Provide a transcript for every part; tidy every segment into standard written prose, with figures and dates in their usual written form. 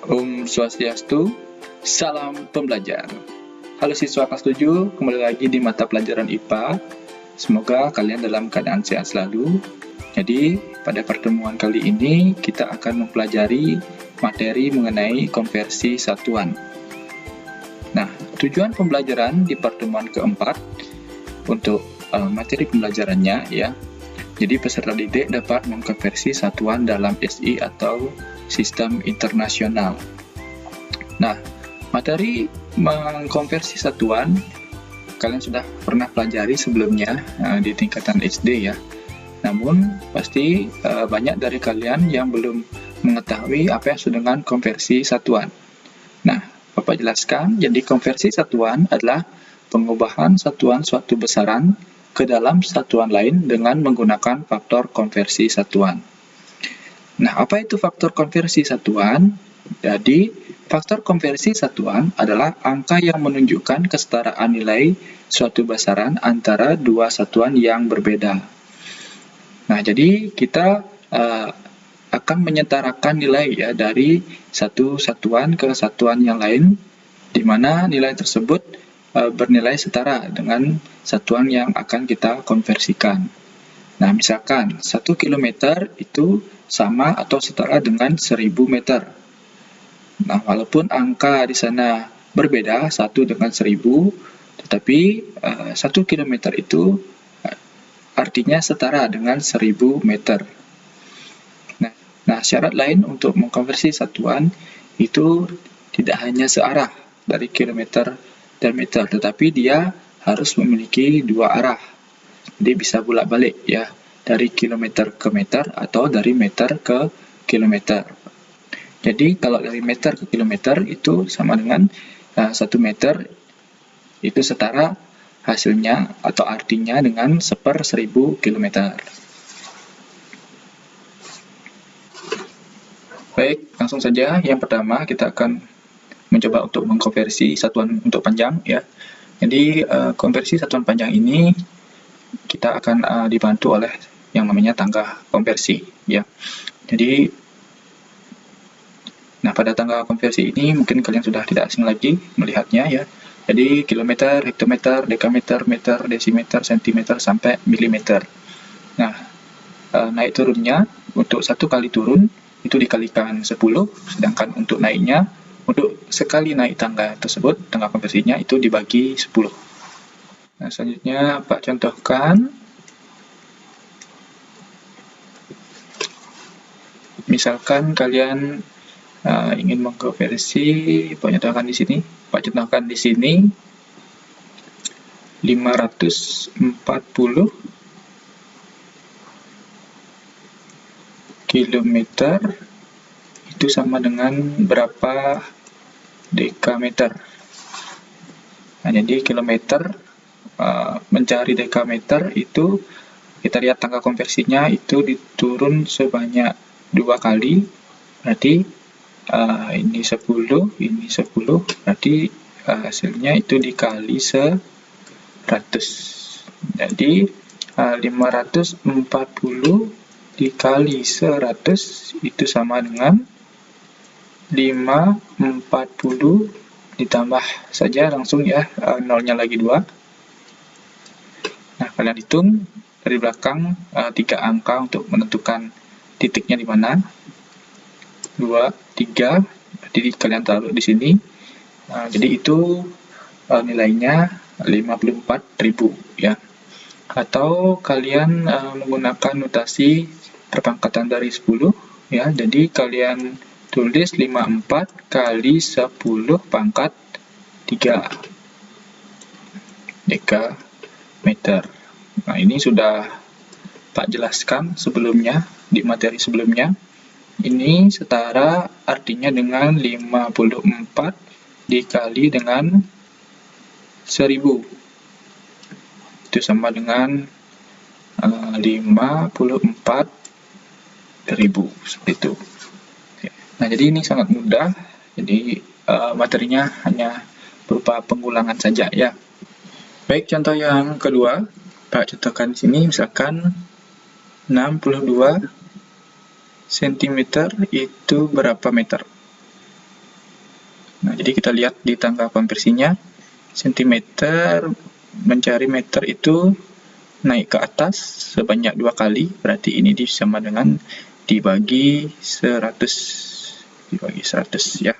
Om Swastiastu, salam pembelajar. Halo siswa kelas 7, kembali lagi di mata pelajaran IPA. Semoga kalian dalam keadaan sehat selalu. Jadi, pada pertemuan kali ini kita akan mempelajari materi mengenai konversi satuan. Nah, tujuan pembelajaran di pertemuan keempat untuk materi pembelajarannya ya. Jadi peserta didik dapat mengkonversi satuan dalam SI atau sistem internasional. Nah, materi mengkonversi satuan kalian sudah pernah pelajari sebelumnya di tingkatan SD ya. Namun pasti banyak dari kalian yang belum mengetahui apa yang disebut dengan konversi satuan. Nah, Bapak jelaskan, jadi konversi satuan adalah pengubahan satuan suatu besaran ke dalam satuan lain dengan menggunakan faktor konversi satuan. Nah, apa itu faktor konversi satuan? Jadi, faktor konversi satuan adalah angka yang menunjukkan kesetaraan nilai suatu besaran antara dua satuan yang berbeda. Nah, jadi kita akan menyetarakan nilai ya dari satu satuan ke satuan yang lain, di mana nilai tersebut bernilai setara dengan satuan yang akan kita konversikan. Nah, misalkan 1 km itu sama atau setara dengan 1000 meter. Nah, walaupun angka di sana berbeda, 1 dengan 1000, tetapi 1 km itu artinya setara dengan 1000 meter. Nah, syarat lain untuk mengkonversi satuan itu tidak hanya searah dari kilometer dan meter, tetapi dia harus memiliki dua arah. Jadi bisa bolak-balik ya, dari kilometer ke meter atau dari meter ke kilometer. Jadi kalau dari meter ke kilometer itu sama dengan 1 meter itu setara hasilnya atau artinya dengan 1/1000 kilometer. Baik, langsung saja. Yang pertama kita akan mencoba untuk mengkonversi satuan untuk panjang ya. Jadi konversi satuan panjang ini kita akan dibantu oleh yang namanya tangga konversi ya. Jadi pada tangga konversi ini mungkin kalian sudah tidak asing lagi melihatnya ya. Jadi kilometer, hektometer, dekameter, meter, desimeter, sentimeter sampai milimeter. Nah, naik turunnya untuk satu kali turun itu dikalikan 10, sedangkan untuk naiknya, untuk sekali naik tangga tersebut, tangga konversinya itu dibagi 10. Nah, selanjutnya Pak contohkan. Misalkan kalian ingin mengkonversi, Pak contohkan di sini. Pak contohkan di sini 540 kilometer itu sama dengan berapa dekameter. Nah, jadi kilometer mencari dekameter itu kita lihat tangga konversinya itu diturun sebanyak 2 kali, berarti ini 10, ini 10, berarti hasilnya itu dikali 100. Jadi 540 dikali 100 itu sama dengan 540 ditambah saja langsung ya, nolnya lagi 2. Nah, kalian hitung dari belakang 3 angka untuk menentukan titiknya di mana. 2, 3, jadi kalian taruh di sini. Jadi itu nilainya 54.000 ya. Atau kalian menggunakan notasi perpangkatan dari 10 ya. Jadi kalian tulis 54 kali 10 pangkat 3 dekameter. Nah, ini sudah Pak jelaskan sebelumnya di materi sebelumnya. Ini setara artinya dengan 54 dikali dengan 1000. Itu sama dengan 54.000 seperti itu. Nah, jadi ini sangat mudah. Jadi materinya hanya berupa pengulangan saja ya. Baik, contoh yang kedua, Pak contohkan di sini misalkan 62 cm itu berapa meter? Nah, jadi kita lihat di tangga konversinya, sentimeter mencari meter itu naik ke atas sebanyak 2 kali, berarti ini sama dengan dibagi 100 ya.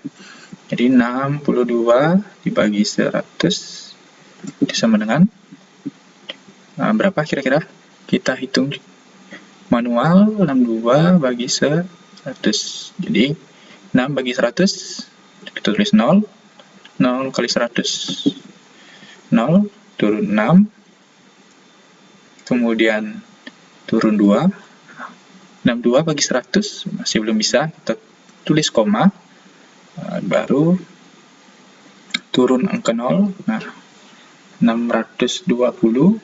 Jadi 62 dibagi 100 itu sama dengan berapa kira-kira? Kita hitung manual, 62 bagi 100. Jadi 6 bagi 100 kita tulis 0, 0 kali 100 0, turun 6, kemudian turun 2, 62 bagi 100 masih belum bisa, kita tulis koma, baru turun angka 0. Nah, 620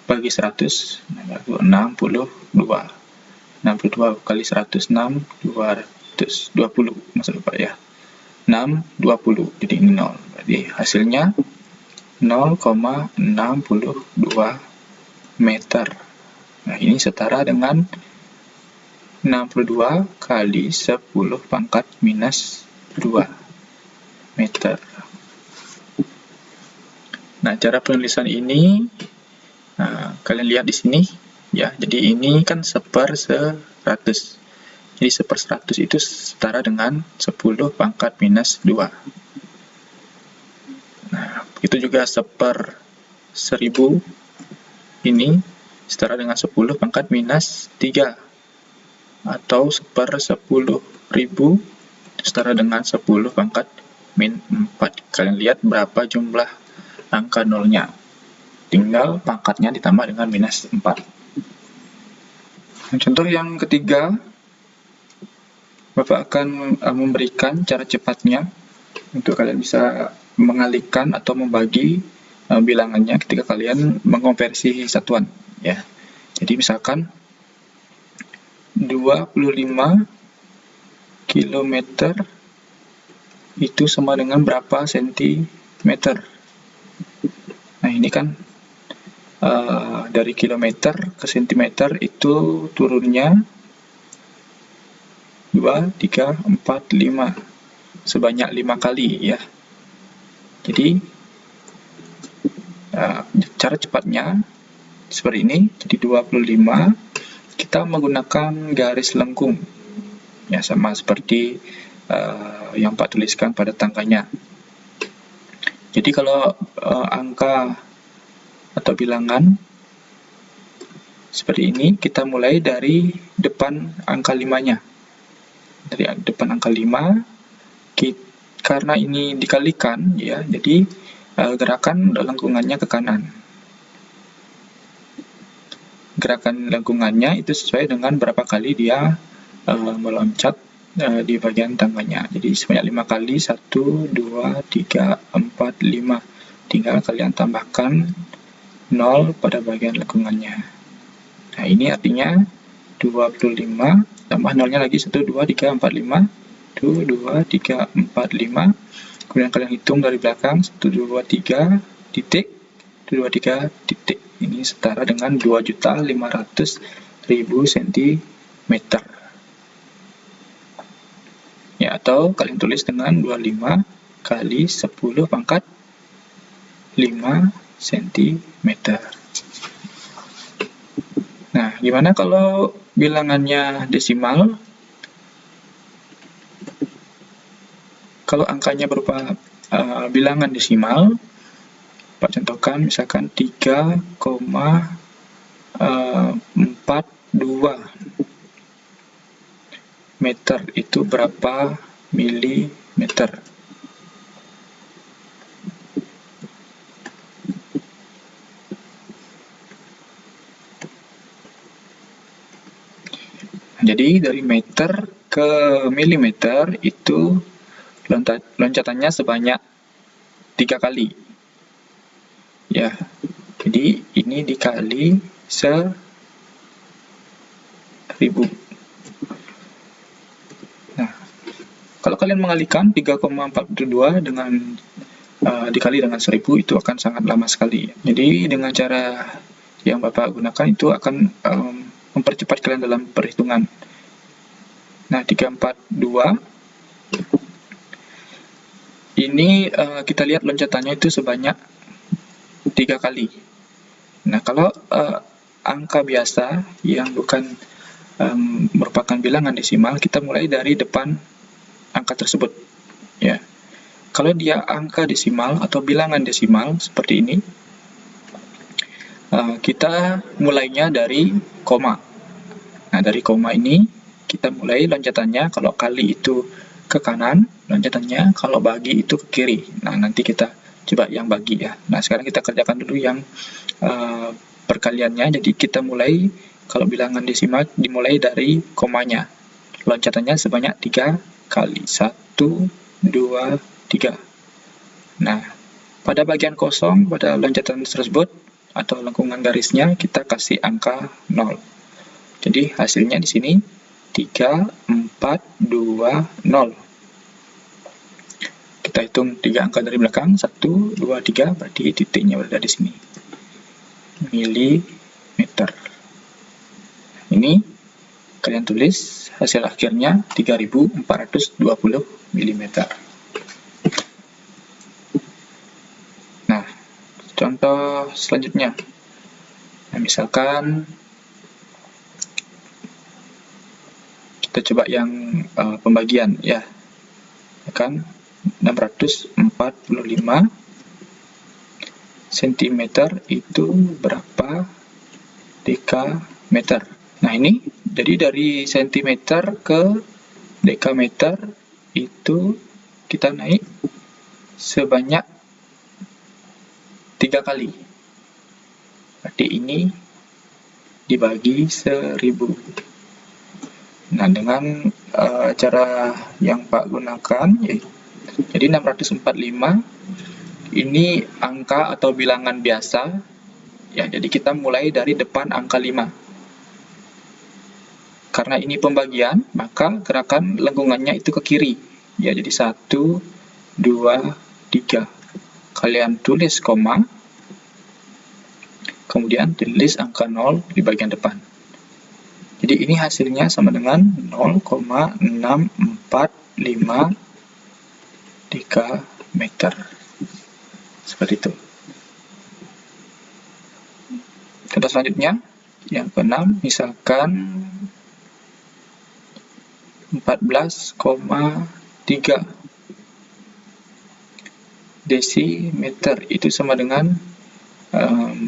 bagi 100, 62 kali 106, 220 maksud Bapak ya, 620, jadi ini 0, jadi hasilnya 0,62 meter. Nah, ini setara dengan 62 kali 10 pangkat minus 2 meter. Nah, cara penulisan ini kalian lihat di sini ya. Jadi ini kan 1/100. Jadi 1/100 itu setara dengan 10 pangkat minus 2. Nah, begitu juga 1/1000 ini setara dengan 10 pangkat minus 3. Atau 1/10.000 setara dengan 10 pangkat min 4. Kalian lihat berapa jumlah angka nolnya. Tinggal pangkatnya ditambah dengan minus 4. Contoh yang ketiga, Bapak akan memberikan cara cepatnya untuk kalian bisa mengalihkan atau membagi bilangannya ketika kalian mengonversi satuan ya. Jadi misalkan 25 km itu sama dengan berapa sentimeter. Nah, ini kan dari kilometer ke sentimeter itu turunnya 2, 3, 4, 5 sebanyak 5 kali ya. Jadi cara cepatnya seperti ini. Jadi 25 kita menggunakan garis lengkung ya, sama seperti yang Pak tuliskan pada tangkanya. Jadi kalau angka atau bilangan seperti ini, kita mulai dari depan angka 5-nya. Dari depan angka 5, karena ini dikalikan ya, jadi gerakan lengkungannya ke kanan. Gerakan lengkungannya itu sesuai dengan berapa kali dia meloncat di bagian tangannya. Jadi sebanyak 5 kali, 1, 2, 3, 4, 5. Tinggal kalian tambahkan 0 pada bagian lengkungannya. Nah, ini artinya 25 tambah 0-nya lagi 1, 2, 3, 4, 5. 1, 2, 3, 4, 5. Kemudian kalian hitung dari belakang 1, 2, 3 titik, 1, 2, 3 titik. Ini setara dengan 2.500.000 cm. Ya, atau kalian tulis dengan 25 kali 10 pangkat 5 cm. Nah, gimana kalau bilangannya desimal? Kalau angkanya berupa bilangan desimal, Pak contohkan misalkan 3,42 meter itu berapa milimeter? Jadi dari meter ke milimeter itu loncatannya sebanyak 3 kali. Ya, jadi ini dikali 1000. Nah, kalau kalian mengalihkan 3,42 dengan dikali dengan 1000 itu akan sangat lama sekali. Jadi dengan cara yang Bapak gunakan itu akan mempercepat kalian dalam perhitungan. Nah, 342 ini kita lihat loncatannya itu sebanyak 3 kali. Nah, kalau angka biasa yang bukan merupakan bilangan desimal, kita mulai dari depan angka tersebut. Ya, kalau dia angka desimal atau bilangan desimal seperti ini, kita mulainya dari koma. Nah, dari koma ini kita mulai loncatannya. Kalau kali itu ke kanan, loncatannya. Kalau bagi itu ke kiri. Nah, nanti kita coba yang bagi ya. Nah, sekarang kita kerjakan dulu yang perkaliannya. Jadi kita mulai, kalau bilangan desimal dimulai dari komanya. Loncatannya sebanyak 3 kali. 1, 2, 3. Nah, pada bagian kosong, pada loncatan tersebut, atau lengkungan garisnya, kita kasih angka 0. Jadi hasilnya di sini 3, 4, 2, 0. Kita hitung 3 angka dari belakang, 1, 2, 3, berarti titiknya berada di sini. Milimeter. Ini kalian tulis hasil akhirnya 3420 mm. Nah, contoh selanjutnya. Nah, misalkan kita coba yang pembagian ya. Kan 645 cm itu berapa dekameter. Nah, ini jadi dari cm ke dekameter itu kita naik sebanyak 3 kali. Berarti ini dibagi 1000. Nah, dengan cara yang Pak gunakan, jadi 645 ini angka atau bilangan biasa. Ya, jadi kita mulai dari depan angka 5. Karena ini pembagian, maka gerakan lengkungannya itu ke kiri. Ya, jadi 1, 2, 3. Kalian tulis koma, kemudian tulis angka 0 di bagian depan. Jadi ini hasilnya sama dengan 0,645 dekameter. Seperti itu. Contoh selanjutnya, yang ke-6, misalkan 14,3 desimeter itu sama dengan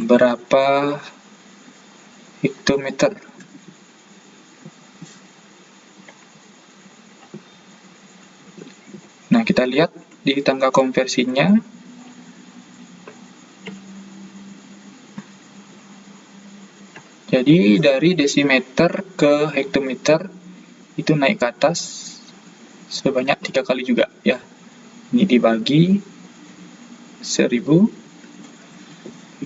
berapa hektometer. Nah, kita lihat di tangga konversinya. Jadi dari desimeter ke hektometer itu naik ke atas sebanyak 3 kali juga ya. Ini dibagi 1000.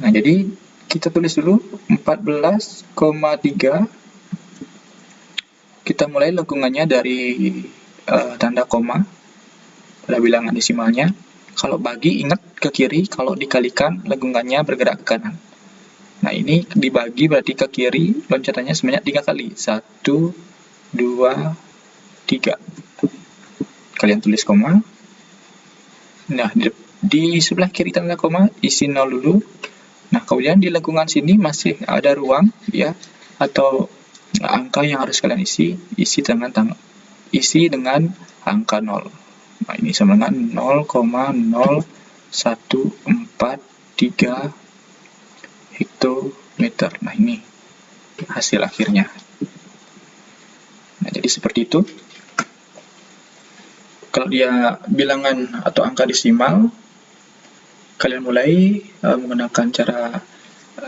Nah, jadi kita tulis dulu 14,3. Kita mulai lengkungannya dari tanda koma pada bilangan desimalnya. Kalau bagi, ingat ke kiri. Kalau dikalikan, lengkungannya bergerak ke kanan. Nah, ini dibagi berarti ke kiri, loncatannya sebanyak 3 kali. 1, 2, 3. Kalian tulis koma. Nah, di sebelah kiri tanda koma, isi 0 dulu. Nah, kemudian di lengkungan sini masih ada ruang, ya, atau angka yang harus kalian isi dengan angka 0. Nah, ini sama dengan 0,0143 hektometer. Nah, ini hasil akhirnya. Nah, jadi seperti itu. Kalau dia bilangan atau angka desimal, kalian mulai menggunakan cara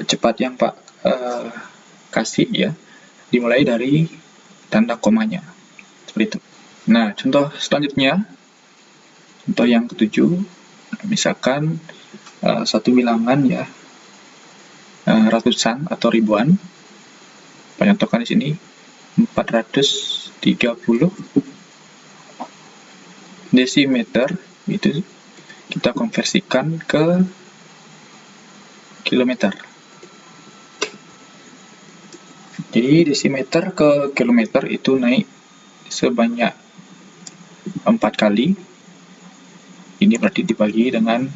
cepat yang Pak kasih ya. Dimulai dari tanda komanya. Seperti itu. Nah, contoh selanjutnya, contoh yang ke-7, misalkan satu bilangan ya, ratusan atau ribuan. Contohkan di sini 430 desimeter, itu kita konversikan ke kilometer. Jadi desimeter ke kilometer itu naik sebanyak 4 kali. Ini ini berarti dibagi dengan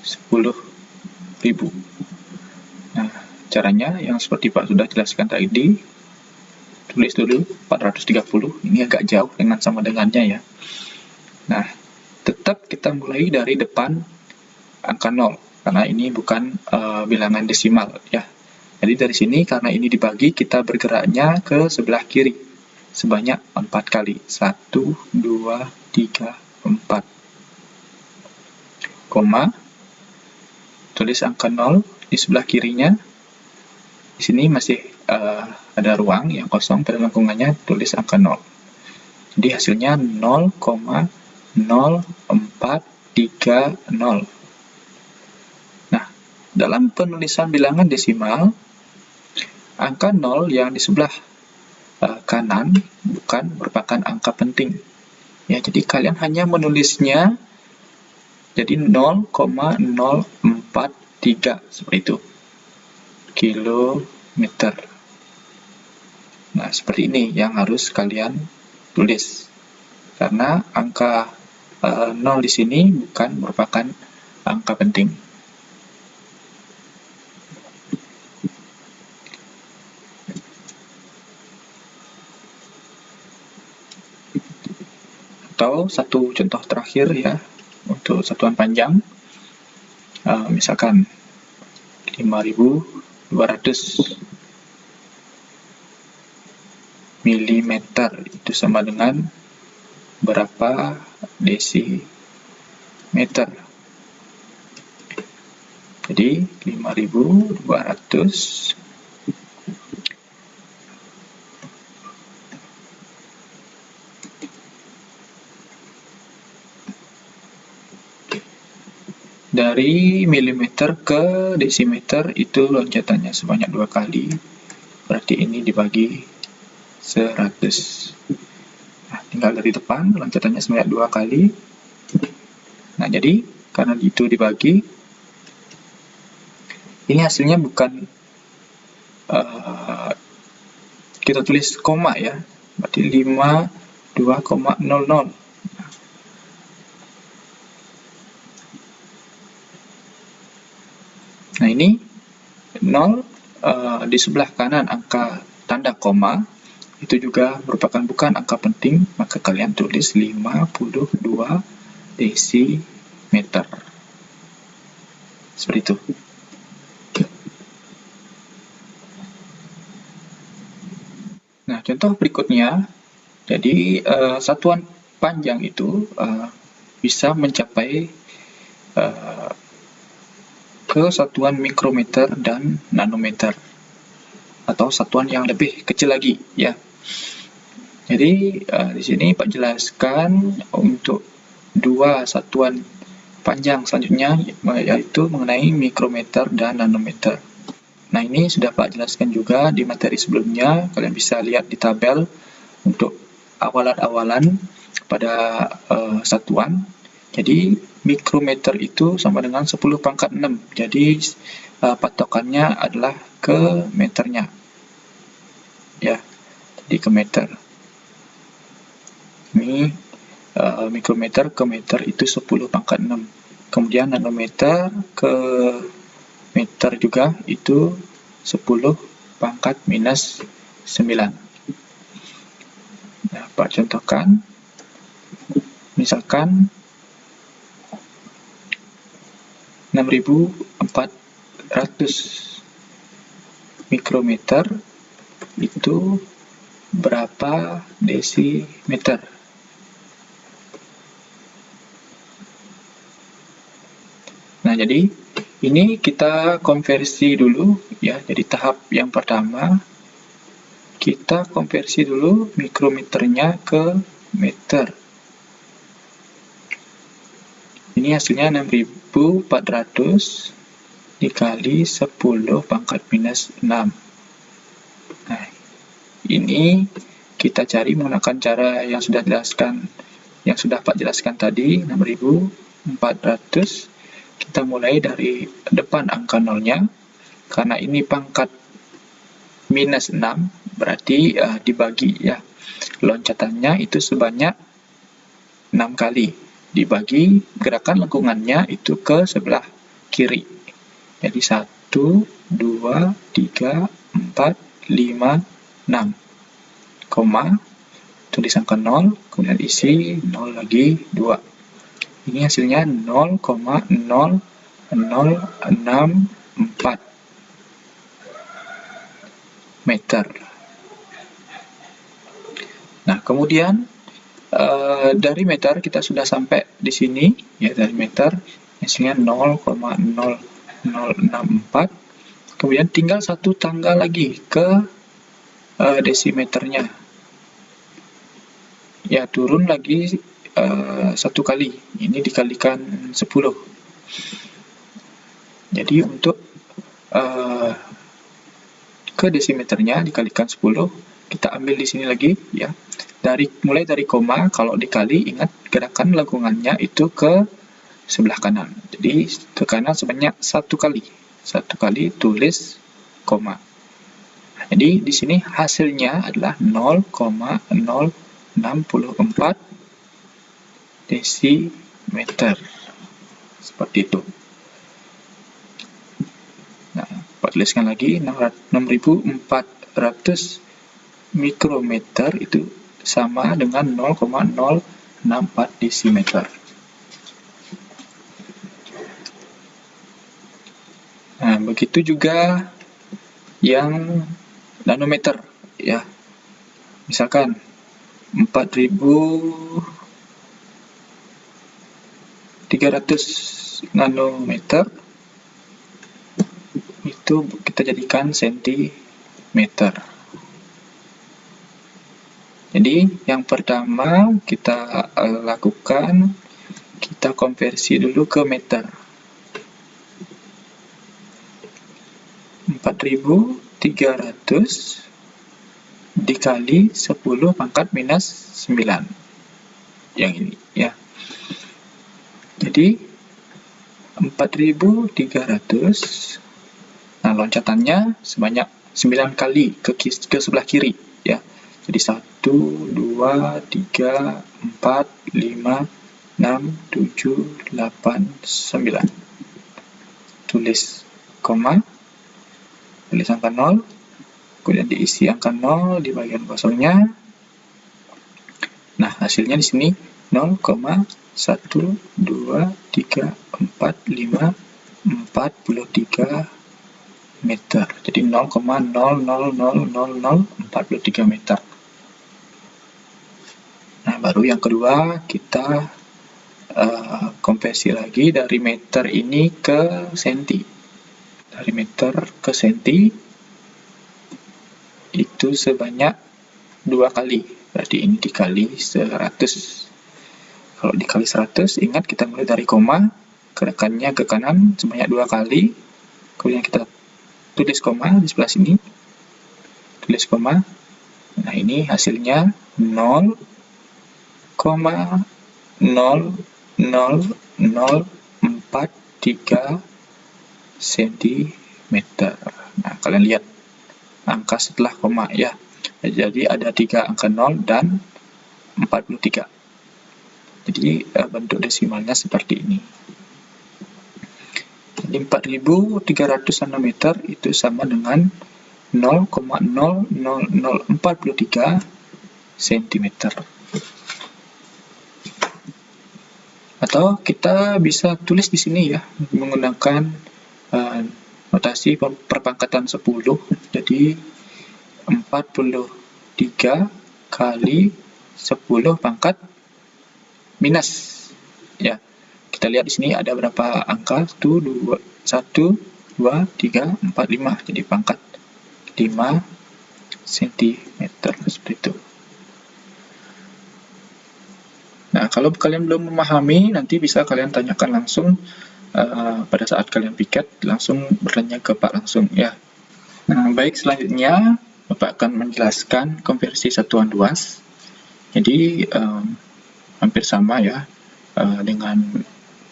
10.000. Nah, caranya yang seperti Pak sudah jelaskan tadi, tulis dulu 430, ini agak jauh dengan sama dengannya ya. Nah, tetap kita mulai dari depan angka 0, karena ini bukan bilangan desimal ya. Jadi dari sini karena ini dibagi, kita bergeraknya ke sebelah kiri sebanyak 4 kali. 1, 2, 3, 4. Koma, tulis angka 0 di sebelah kirinya. Di sini masih ada ruang yang kosong pada lengkungannya, tulis angka 0. Jadi hasilnya 0,0430. Nah, dalam penulisan bilangan desimal, angka 0 yang di sebelah kanan bukan merupakan angka penting. Ya, jadi kalian hanya menulisnya jadi 0,043 seperti itu. Kilometer. Nah, seperti ini yang harus kalian tulis. Karena angka 0 di sini bukan merupakan angka penting. Atau satu contoh terakhir ya, untuk satuan panjang. Misalkan 5.200 mm itu sama dengan berapa desimeter. Jadi 5.200 dari milimeter ke desimeter itu loncatannya sebanyak 2 kali. Berarti ini dibagi 100. Nah, tinggal dari depan loncatannya sebanyak 2 kali. Nah, jadi karena itu dibagi, ini hasilnya bukan kita tulis koma ya, berarti 52,00. Nah, ini 0 di sebelah kanan angka tanda koma itu juga merupakan bukan angka penting, maka kalian tulis 52 desimeter. Seperti itu. Nah, contoh berikutnya, jadi satuan panjang itu bisa mencapai ke satuan mikrometer dan nanometer, atau satuan yang lebih kecil lagi ya. Jadi di sini Pak jelaskan untuk dua satuan panjang selanjutnya, yaitu mengenai mikrometer dan nanometer. Nah, ini sudah Pak jelaskan juga di materi sebelumnya. Kalian bisa lihat di tabel untuk awalan-awalan pada satuan. Jadi mikrometer itu sama dengan 10 pangkat 6. Jadi patokannya adalah ke meternya. Ya, jadi ke meter. Ini mikrometer ke meter itu 10 pangkat 6. Kemudian nanometer ke meter juga itu 10 pangkat minus 9. Nah, Pak contohkan. Misalkan 6.400 mikrometer itu berapa desimeter? Nah, jadi ini kita konversi dulu ya. Jadi tahap yang pertama kita konversi dulu mikrometernya ke meter. Ini hasilnya 6.400 dikali 10 pangkat minus 6. Nah, ini kita cari menggunakan cara yang sudah Pak jelaskan tadi, 6.400. Kita mulai dari depan angka nolnya, karena ini pangkat minus 6, berarti dibagi ya. Loncatannya itu sebanyak 6 kali. dibagi gerakan lengkungannya itu ke sebelah kiri. Jadi 1, 2, 3, 4, 5, 6. Koma, tulis angka 0, kemudian isi 0 lagi 2. Ini hasilnya 0,0064 meter. Nah, kemudian dari meter kita sudah sampai di sini, ya, dari meter hasilnya 0,0064. Kemudian tinggal satu tangga lagi ke desimeternya. Ya, turun lagi satu kali. Ini dikalikan 10. Jadi untuk ke desimeternya dikalikan 10, kita ambil di sini lagi, ya. Mulai dari koma, kalau dikali, ingat gerakan lengkungannya itu ke sebelah kanan. Jadi ke kanan sebanyak satu kali. Satu kali tulis koma. Jadi di sini hasilnya adalah 0,064 desimeter. Seperti itu. Nah, tuliskan lagi 6.400 mikrometer itu sama dengan 0,064 desimeter. Nah, begitu juga yang nanometer, ya. Misalkan 4.300 nanometer itu kita jadikan sentimeter. Jadi yang pertama kita lakukan, kita konversi dulu ke meter. 4.300 dikali 10 pangkat minus 9. Yang ini, ya. Jadi 4.300. Nah, loncatannya sebanyak 9 kali ke sebelah kiri, ya. Jadi 1, 2, 3, 4, 5, 6, 7, 8, 9. Tulis koma, tulis angka 0, kemudian diisi angka 0 di bagian kosongnya. Nah, hasilnya di sini 0,1234,543 meter. Jadi 0,000043 meter. Nah, baru yang kedua kita konversi lagi dari meter ini ke senti. Dari meter ke senti itu sebanyak 2 kali. Berarti ini dikali 100. Kalau dikali 100, ingat kita mulai dari koma, gerakannya ke kanan sebanyak 2 kali. Kemudian kita tulis koma di sebelah sini. Tulis koma. Nah, ini hasilnya 0,000043 cm. Nah, kalian lihat angka setelah koma, ya. Jadi ada 3 angka 0 dan 43. Jadi bentuk desimalnya seperti ini. Jadi 4.300 nanometer itu sama dengan 0,00043 cm. Atau kita bisa tulis di sini, ya, menggunakan notasi perpangkatan 10. Jadi 43 kali 10 pangkat minus, ya. Kita lihat di sini ada berapa angka? 1, 2, 3, 4, 5. Jadi pangkat 5 cm, seperti itu. Nah, kalau kalian belum memahami, nanti bisa kalian tanyakan langsung pada saat kalian piket, langsung bertanya ke Pak langsung, ya. Nah, baik, selanjutnya Bapak akan menjelaskan konversi satuan luas. Jadi hampir sama, ya, dengan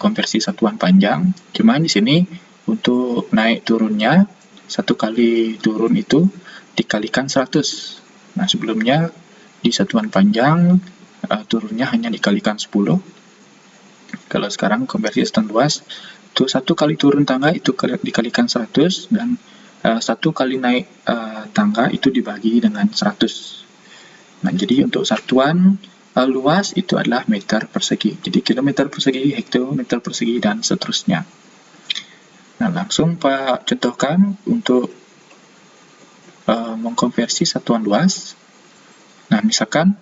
konversi satuan panjang. Cuman di sini untuk naik turunnya, satu kali turun itu dikalikan 100. Nah, sebelumnya di satuan panjang turunnya hanya dikalikan 10. Kalau sekarang konversi satuan luas, itu 1 kali turun tangga itu dikalikan 100, dan 1 kali naik tangga itu dibagi dengan 100. Nah, jadi untuk satuan luas itu adalah meter persegi. Jadi kilometer persegi, hektometer persegi, dan seterusnya. Nah, langsung Pak contohkan untuk mengkonversi satuan luas. Nah, misalkan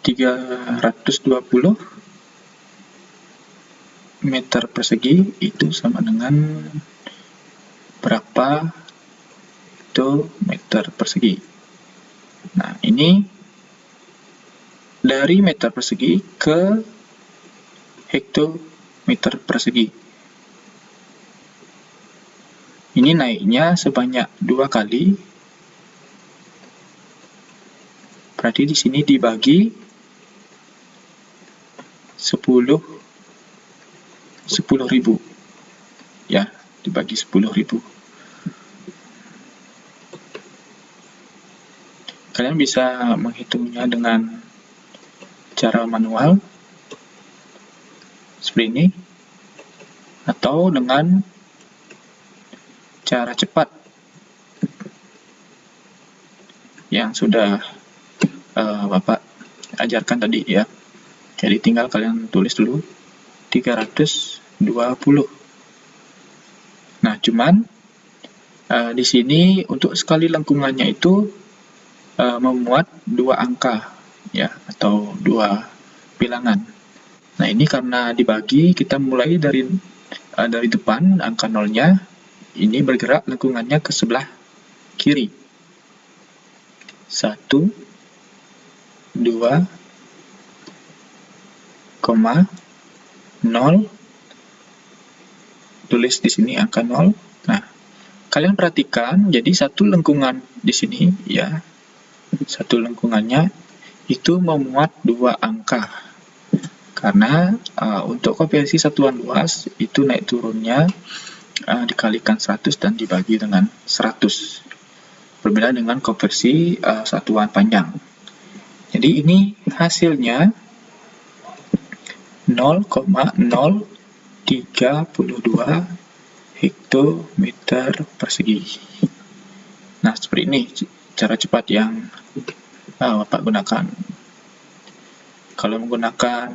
320 meter persegi itu sama dengan berapa meter persegi. Nah, ini dari meter persegi ke hektometer persegi. Ini naiknya sebanyak 2 kali. Berarti di sini dibagi 10.000. Ya, dibagi 10.000. Kalian bisa menghitungnya dengan cara manual seperti ini, atau dengan cara cepat yang sudah Bapak ajarkan tadi ya. Jadi tinggal kalian tulis dulu 320. Nah, cuman di sini untuk sekali lengkungannya itu memuat 2 angka ya, atau 2 bilangan. Nah, ini karena dibagi, kita mulai dari depan angka nolnya, ini bergerak lengkungannya ke sebelah kiri. 1, 2, 0, tulis di sini angka 0. Nah, kalian perhatikan, jadi satu lengkungan di sini ya, satu lengkungannya itu memuat 2 angka. Karena untuk konversi satuan luas itu naik turunnya dikalikan 100 dan dibagi dengan 100. Berbeda dengan konversi satuan panjang. Jadi ini hasilnya 0,032 hektometer persegi. Nah, seperti ini cara cepat yang Bapak gunakan. Kalau menggunakan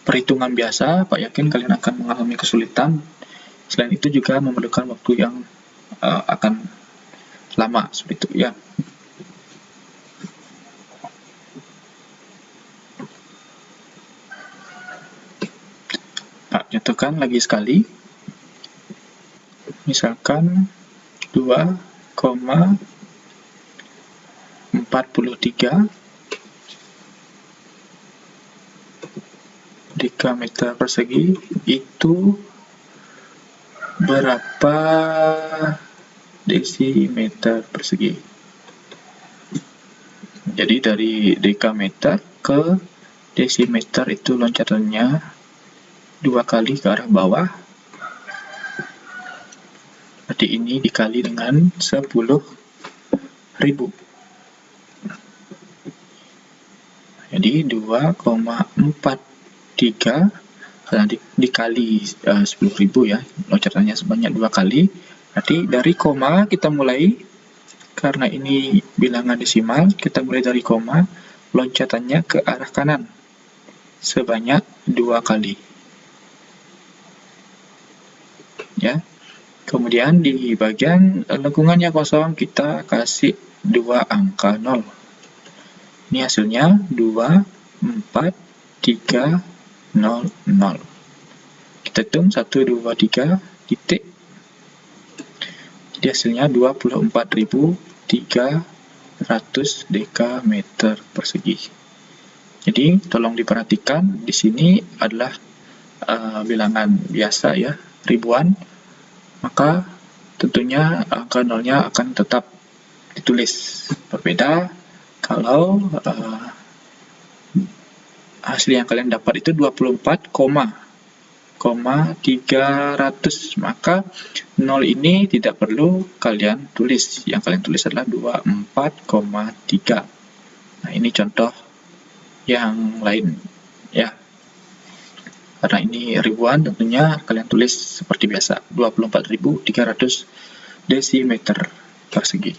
perhitungan biasa, Pak yakin kalian akan mengalami kesulitan. Selain itu juga memerlukan waktu yang akan lama, seperti itu ya. Pak contohkan lagi sekali. Misalkan 2,43 dekameter persegi itu berapa desimeter persegi. Jadi dari dekameter ke desimeter itu loncatannya 2 kali ke arah bawah. Berarti ini dikali dengan 10.000. Jadi 2,43 dikali 10.000 ya, loncatannya sebanyak 2 kali. Berarti dari koma kita mulai, karena ini bilangan desimal, kita mulai dari koma, loncatannya ke arah kanan sebanyak 2 kali. Ya. Kemudian di bagian lengkungannya kosong kita kasih 2 angka 0. Ini hasilnya 24300. Kita hitung 1, 2, 3 titik. Jadi hasilnya 24.300 dekameter persegi. Jadi tolong diperhatikan, di sini adalah bilangan biasa ya, ribuan. Maka tentunya angka nolnya akan tetap ditulis. Berbeda kalau hasil yang kalian dapat itu 24,300, maka 0 ini tidak perlu kalian tulis. Yang kalian tulis adalah 24,3. Nah, ini contoh yang lain ya. Karena ini ribuan, tentunya kalian tulis seperti biasa 24.300 desimeter persegi.